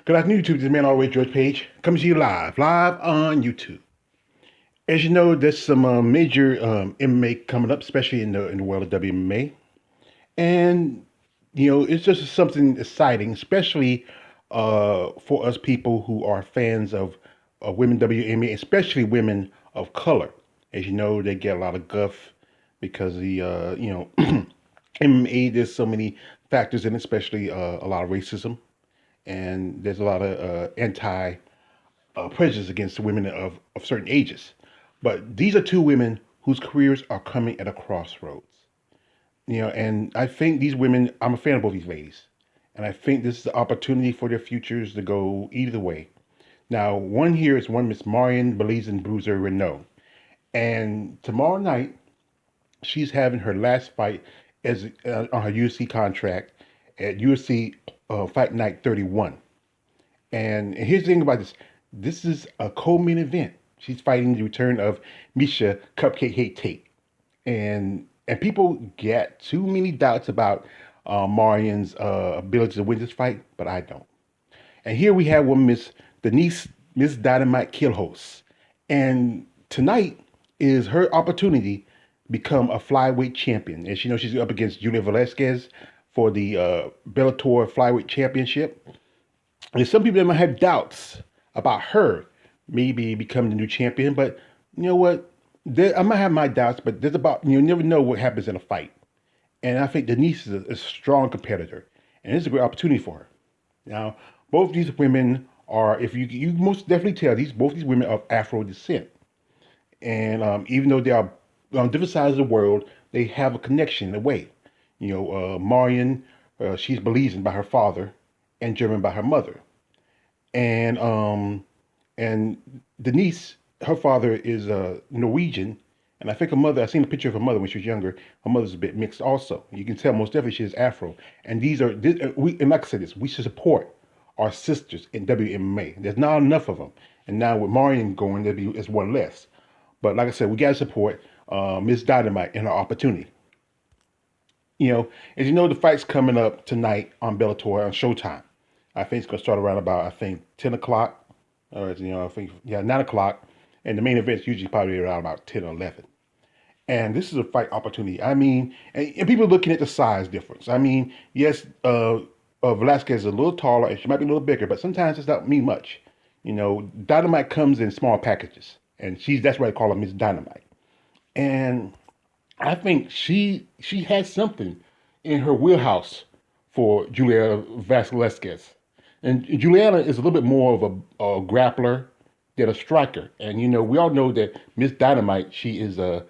Good afternoon, YouTube. This is Man Always George Page coming to you live on YouTube. As you know, there's some major MMA coming up, especially in the world of WMA, and it's just something exciting, especially for us people who are fans of women WMA, especially women of color. As you know, they get a lot of guff because the MMA. There's so many factors in it, especially a lot of racism, and there's a lot of anti prejudice against women of certain ages. But these are two women whose careers are coming at a crossroads. And I think these women, I'm a fan of both these ladies. And I think this is the opportunity for their futures to go either way. Now, one here is one Miss Marion Belize Bruiser Renault. And tomorrow night, she's having her last fight as on her UFC contract at UFC Fight Night 31. And here's the thing about this. This is a co-main event. She's fighting the return of Misha Cupcake Hate Tate. And people get too many doubts about Marion's ability to win this fight, but I don't. And here we have one Miss Dynamite Killhouse. And tonight is her opportunity to become a flyweight champion. As you know, she's up against Julia Velasquez for the Bellator Flyweight Championship. There's some people that might have doubts about her maybe becoming the new champion, but you know what? I might have my doubts, but there's about you never know what happens in a fight. And I think Denise is a strong competitor, and it's a great opportunity for her. Now, both these women are, if you most definitely tell, both these women are of Afro descent, and even though they are on different sides of the world, they have a connection in a way. Marion, she's Belizean by her father, and German by her mother, and and Denise, her father is Norwegian, and I think her mother. I seen a picture of her mother when she was younger. Her mother's a bit mixed, also. You can tell most definitely she is Afro. And and like I said, we should support our sisters in WMA. There's not enough of them, and now with Marion going, it's one less. But like I said, we gotta support Miss Dynamite and her opportunity. As you know, the fight's coming up tonight on Bellator on Showtime. I think it's gonna start around about 10 o'clock. I think 9 o'clock, and the main event's usually probably around about 10 or 11. And this is a fight opportunity. I mean, and people are looking at the size difference. I mean, yes, Velasquez is a little taller and she might be a little bigger, but sometimes it doesn't mean much. Dynamite comes in small packages, and that's why they call her Miss Dynamite. And I think she has something in her wheelhouse for Julia Velasquez. And Juliana is a little bit more of a grappler than a striker. And we all know that Miss Dynamite, she is a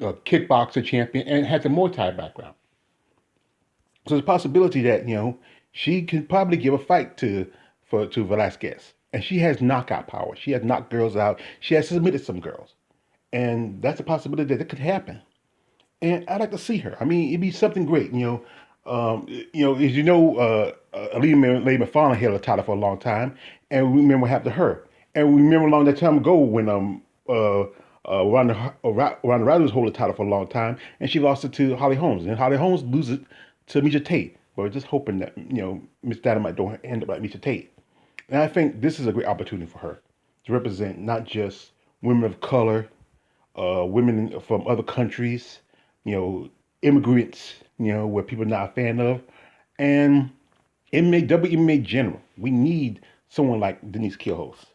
kickboxer champion and has a Muay Thai background. So there's a possibility that she can probably give a fight to Velasquez. And she has knockout power. She has knocked girls out. She has submitted some girls, and that's a possibility that it could happen. And I'd like to see her. I mean, it'd be something great. As Alina May McFarlane held a title for a long time, and we remember what happened to her. And we remember a long that time ago when Ronda Rousey was holding the title for a long time, and she lost it to Holly Holmes, and Holly Holmes loses it to Misha Tate. But we're just hoping that Miss Dynamite don't end up like Misha Tate. And I think this is a great opportunity for her to represent not just women of color, women from other countries, immigrants, where people are not a fan of, and WMA general. We need someone like Denise Killhouse.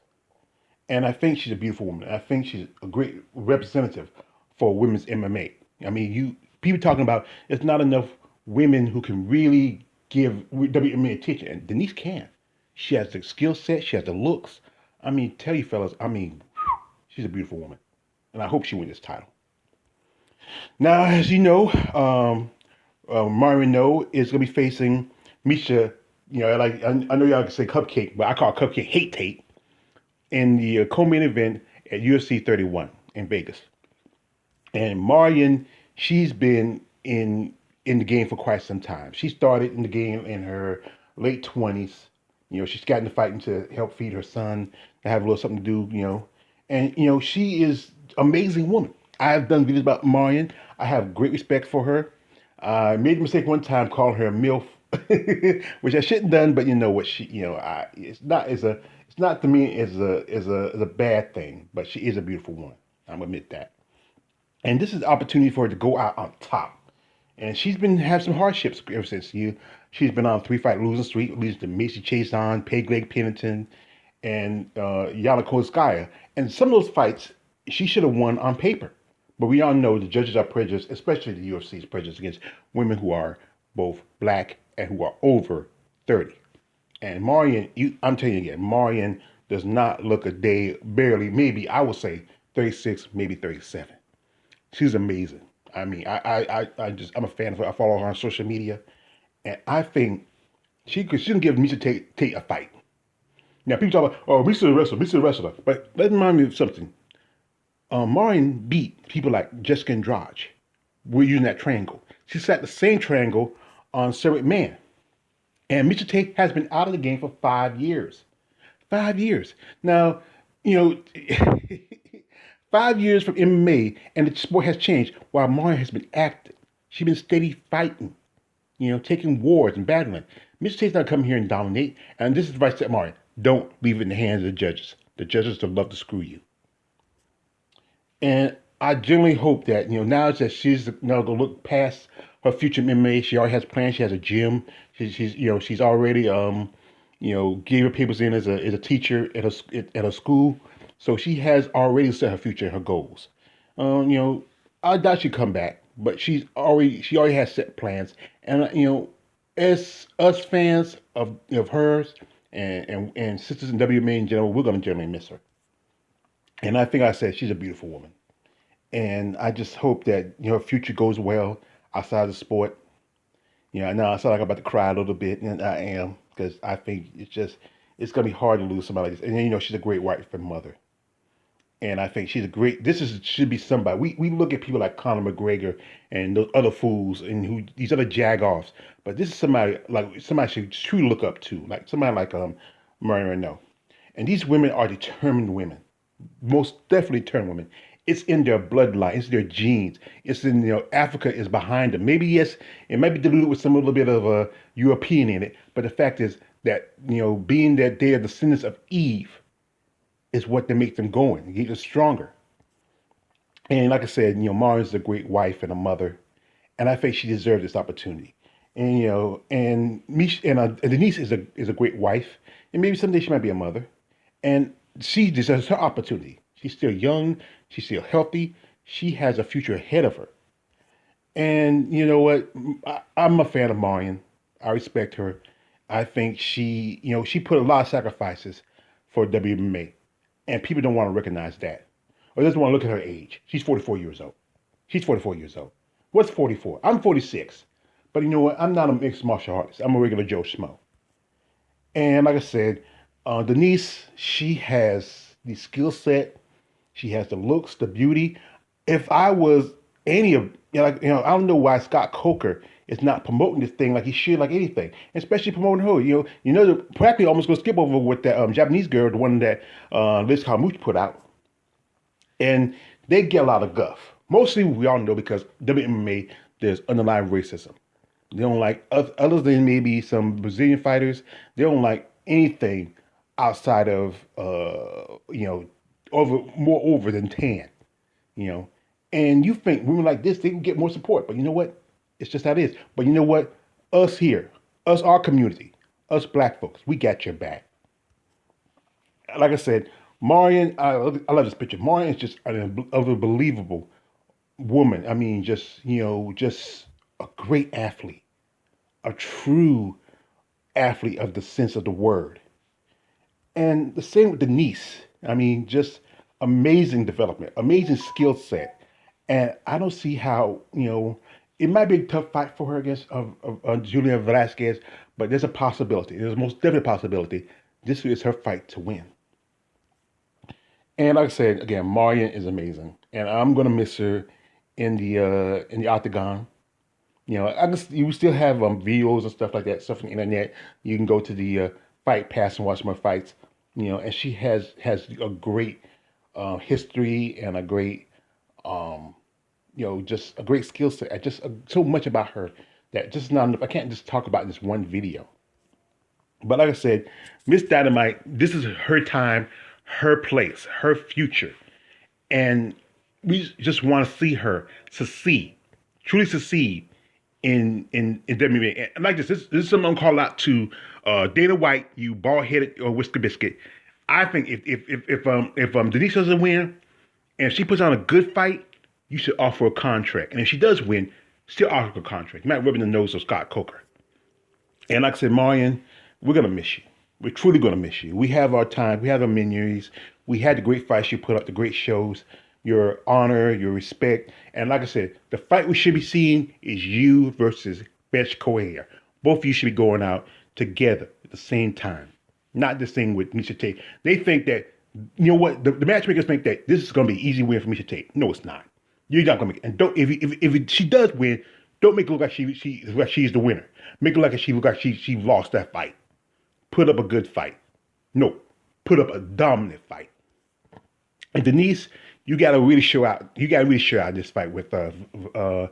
And I think she's a beautiful woman. I think she's a great representative for women's MMA. I mean, people talking about it's not enough women who can really give WMA attention, and Denise can. She has the skill set. She has the looks. I mean, tell you fellas, she's a beautiful woman, and I hope she wins this title. Now, as you know, Marion is going to be facing Misha. I know y'all can say Cupcake, but I call it Cupcake Hate Tate in the co-main event at UFC 31 in Vegas. And Marion, she's been in the game for quite some time. She started in the game in her late 20s. She's gotten to fighting to help feed her son, to have a little something to do, And, she is an amazing woman. I've done videos about Marion. I have great respect for her. I made a mistake one time calling her a MILF which I shouldn't done. But you know what? It's not to me as a bad thing. But she is a beautiful woman. I'm gonna admit that. And this is the opportunity for her to go out on top. And she's been have some hardships ever since you. She's been on a 3-fight losing streak, losing to Macy Chason, Greg Pennington, and Yana Kozkaya. And some of those fights she should have won on paper. But we all know the judges are prejudiced, especially the UFC's prejudiced against women who are both black and who are over 30. And Marion, I'm telling you again, Marion does not look a day, barely, maybe, I would say 36, maybe 37. She's amazing. I mean, I'm a fan of her. I follow her on social media, and I think she can give Misha Tate a fight. Now people talk about, oh, Misha the wrestler, Misha the wrestler, but let me remind me of something. Marion beat people like Jessica Andrade. We're using that triangle. She sat the same triangle on Sarah McMahon, and Misha Tate has been out of the game for 5 years. 5 years. Now, you know, 5 years from MMA, and the sport has changed while Marion has been active. She's been steady fighting, taking wars and battling. Mr. Tate's not coming here and dominate. And this is advice to Marion. Don't leave it in the hands of the judges. The judges would love to screw you. And I generally hope that, now that she's going to look past her future MMA, she already has plans. She has a gym. She's already, gave her papers in as a teacher at a school. So she has already set her future, her goals. I doubt she'll come back, but she already has set plans. And as us fans of hers and sisters in WMA in general, we're gonna generally miss her. And I think I said she's a beautiful woman. And I just hope that her future goes well outside the sport. I know I sound like I'm about to cry a little bit, and I am because I think it's gonna be hard to lose somebody like this. And she's a great wife and mother. And I think she's a great. Should be somebody. We look at people like Conor McGregor and those other fools and these other jagoffs, but this is somebody should truly look up to, like somebody like Marion. And these women are determined women, most definitely determined women. It's in their bloodline. It's their genes. It's in Africa is behind them. Maybe yes, it might be diluted with some little bit of European in it, but the fact is that being that they are descendants of Eve is what they make them going. Get stronger. And like I said, Mars is a great wife and a mother, and I think she deserves this opportunity. And and Misha and Denise is a great wife, and maybe someday she might be a mother, and she deserves her opportunity. She's still young, she's still healthy, she has a future ahead of her. And you know what? I'm a fan of Marion. I respect her. I think she put a lot of sacrifices for WMA. And people don't want to recognize that. Or doesn't want to look at her age. She's 44 years old. She's 44 years old. What's 44? I'm 46. But you know what? I'm not a mixed martial artist. I'm a regular Joe Schmo. And like I said, Denise, she has the skill set. She has the looks, the beauty. If I was any of, I don't know why Scott Coker is not promoting this thing like he should, like anything, especially promoting her. Practically almost gonna skip over with that Japanese girl, the one that Liz Carmouche put out, and they get a lot of guff. Mostly, we all know because WMA there's underlying racism. They don't like other than maybe some Brazilian fighters. They don't like anything outside of more over than tan. You know, and you think women like this they can get more support, but you know what? It's just how it is. But you know what? Us here, our community, us black folks, we got your back. Like I said, Marion, I love this picture. Marion is just an unbelievable woman. I mean, just a great athlete, a true athlete of the sense of the word. And the same with Denise. I mean, just amazing development, amazing skill set. And I don't see how, it might be a tough fight for her against Julia Velasquez, but there's a possibility. There's a most definite possibility. This is her fight to win. And like I said, again, Marion is amazing. And I'm going to miss her in the octagon. You still have videos and stuff like that, stuff on the internet. You can go to the Fight Pass and watch my fights. And she has a great history and a great, just a great skill set. Just so much about her that just not enough. I can't just talk about this one video. But like I said, Miss Dynamite, this is her time, her place, her future. And we just want to see her succeed, truly succeed in WNBA. And like this is something I'm call out to Dana White, you bald headed or whisker biscuit. I think if Denise doesn't win and if she puts on a good fight, you should offer a contract. And if she does win, still offer a contract. You might rub in the nose of Scott Coker. And like I said, Marion, we're gonna miss you. We're truly gonna miss you. We have our time. We have our memories. We had the great fights you put up, the great shows, your honor, your respect. And like I said, the fight we should be seeing is you versus Betch Coher. Both of you should be going out together at the same time. Not this thing with Misha Tate. They think that, you know what, the matchmakers think that this is gonna be an easy win for Misha Tate. No, it's not. You're not gonna make it. And don't if she does win, don't make it look like she's the winner. Make it look like she lost that fight. Put up a good fight. No, put up a dominant fight. And Denise, you gotta really show out. You gotta really show out this fight with Julia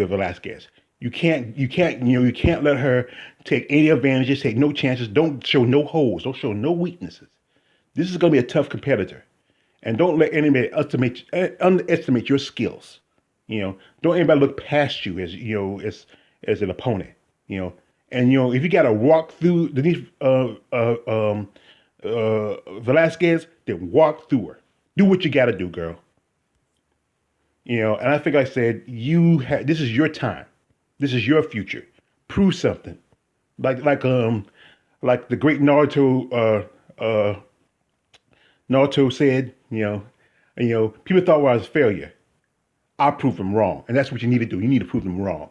Velasquez. You can't let her take any advantages, take no chances. Don't show no holes. Don't show no weaknesses. This is gonna be a tough competitor, and don't let anybody underestimate your skills. Don't anybody look past you as an opponent. And if you got to walk through Denise Velasquez, then walk through her. Do what you got to do, girl. And I think I said this is your time. This is your future. Prove something. Like the great Naruto said. People thought I was a failure. I'll prove them wrong, and that's what you need to do. You need to prove them wrong.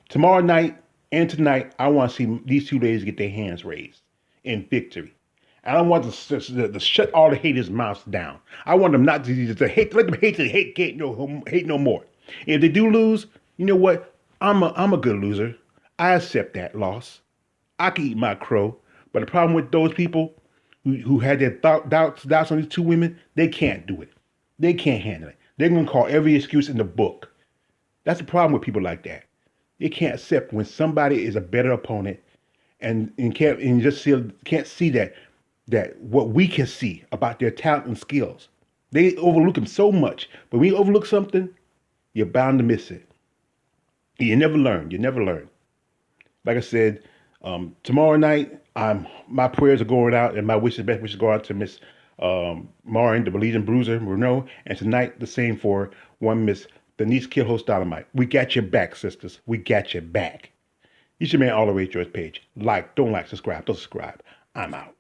Tomorrow night and tonight, I want to see these two ladies get their hands raised in victory. And I want to shut all the haters' mouths down. I want them not to hate. Let them hate no more. And if they do lose, you know what? I'm a good loser. I accept that loss. I can eat my crow. But the problem with those people who had their doubts on these two women, they can't do it. They can't handle it. They're gonna call every excuse in the book. That's the problem with people like that. They can't accept when somebody is a better opponent, and can't see that what we can see about their talent and skills. They overlook them so much. But when you overlook something, you're bound to miss it. You never learn. You never learn. Like I said, tomorrow night, my prayers are going out, and my best wishes go out to Miss Marion, the Belize and Bruiser, Renault, and tonight the same for one Miss Denise Killhost Dynamite. We got your back, sisters. We got your back. You should man all the way to your page. Don't like, subscribe. Don't subscribe. I'm out.